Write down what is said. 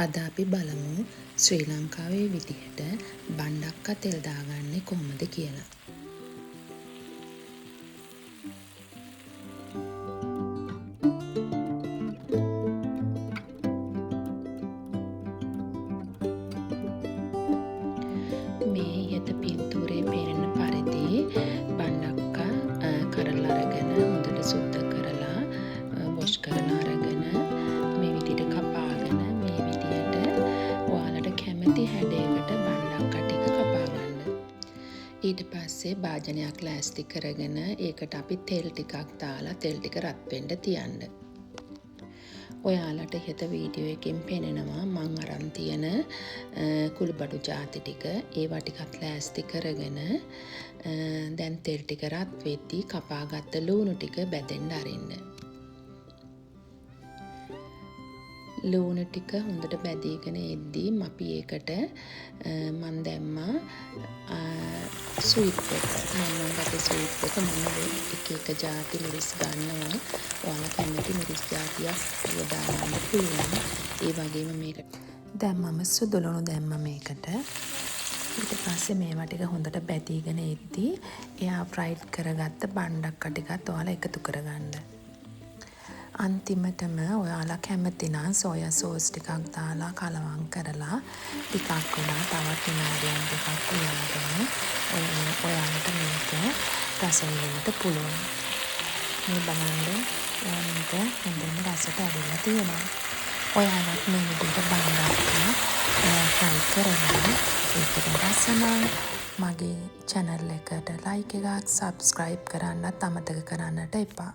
අද අපි බලමු ශ්‍රී ලංකාවේ විදිහට බණ්ඩක්කා තෙල් දාගන්නේ කොහොමද කියලා. මේ ඉහත පින්තූරේ පේන පරිදි බණ්ඩක්කා කරලා අරගෙන හොඳට සුද්ධ කරලා වොෂ් කරලා අරගෙන මේ විදිහට කපාගෙන මේ විදිහට ඔයාලට කැමති හැඩයකට බණ්ඩක්කා ටික කපා ගන්න. ඊට පස්සේ භාජනයක් ලෑස්ති කරගෙන ඒකට අපි තෙල් ටිකක් දාලා තෙල් ටික රත් වෙන්න තියන්න. ඔයාලට ඉහත වීඩියෝ එකෙන් පෙනෙනවා මං අරන් තියෙන කුළුබඩු ಜಾති ටික ඒවා ටිකත් ලෑස්ති කරගෙන දැන් තෙල් ටික රත් වෙද්දී කපාගත්ත ලූණු ටික බැදෙන්න අරින්න. ලූණු ටික හොඳට බැදීගෙන එද්දී අපි ඒකට මන් දැම්මා ස්වීට් පෙපර්. මම ගත්තේ ස්වීට් පෙපර් මම එක ಜಾති මිරිස් ගන්නවා. ඔයාලා කැමති මිරිස් ಜಾතියක් යොදා ගන්න පුළුවන්. ඒ වගේම මේකට දැන් මම සුදු ලුණු දැම්මා මේකට. ඊට පස්සේ මේවා ටික හොඳට බැදීගෙන එද්දී එයා ෆ්‍රයිඩ් කරගත්ත බණ්ඩක්කා ටිකත් ඔයාලා එකතු කරගන්න. අන්තිමටම ඔයාලා කැමති නම් සෝයා සෝස් ටිකක් දාලා කලවම් කරලා ටිකක් වෙලා තවත් විනාඩියක් දෙකක් උයාගෙන ඔයාලට මේක රස විඳින්නට පුළුවන්. මේ බලන්න ඔයාලට හොඳම රසට ඇදලා තියෙනවා. ඔයාලත් මේ විදිහට බණ්ඩක්කා ෆ්‍රයි කරලා ඒකට රස නම් මගේ channel එකට like එකක් subscribe කරන්නත් අමතක කරන්නට එපා.